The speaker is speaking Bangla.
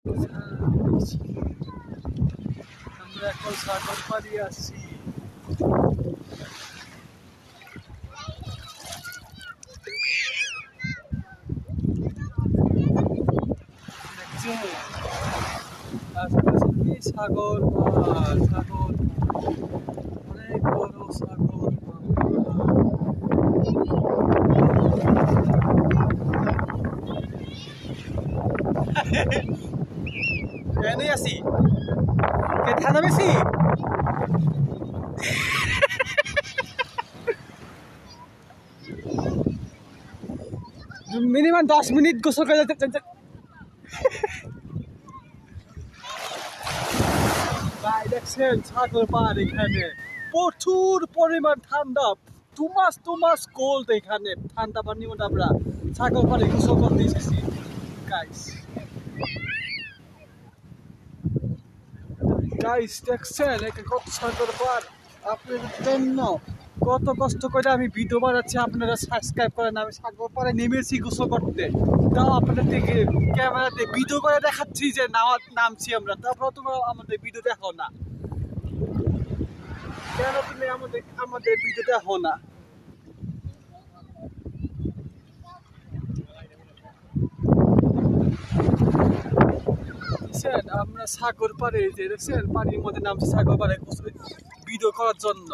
আমরা এখন সাগর পাড়ি আসছি। আশেপাশে সাগর পাড়, সাগর অনেক বড় সাগর এনে আছি ঠান্ডা বেশি মিনিমাম 10 মিনিট গোসল করে যেতে ভাই দেখছেন সাগর পাড় এখানে প্রচুর পরিমাণ ঠান্ডা। 2 মাস কোল্ড এখানে ঠান্ডা পানি মধ্যে আমরা সাগর পাড়ে গোসল করতে এসেছি গাইস। গাইস দেখছেন কত সাগর পাড় আপনাদের জন্য কত কষ্ট করে আমি ভিডিও বানাচ্ছি, আপনারা সাবস্ক্রাইব করেন। আমি সাগর পাড়ে নেমেছি গোসল করতে, তাও আপনাদের দিকে ক্যামেরাতে ভিডিও করে দেখাচ্ছি যে নামছি আমরা, তারপর তোমরা আমাদের ভিডিও দেখো না কেন? তুমি আমাদের ভিডিও দেখো না? আমরা সাগর পাড়ে যে দেখছেন পানির মধ্যে নামছি সাগর পাড়ে ভিডিও করার জন্য।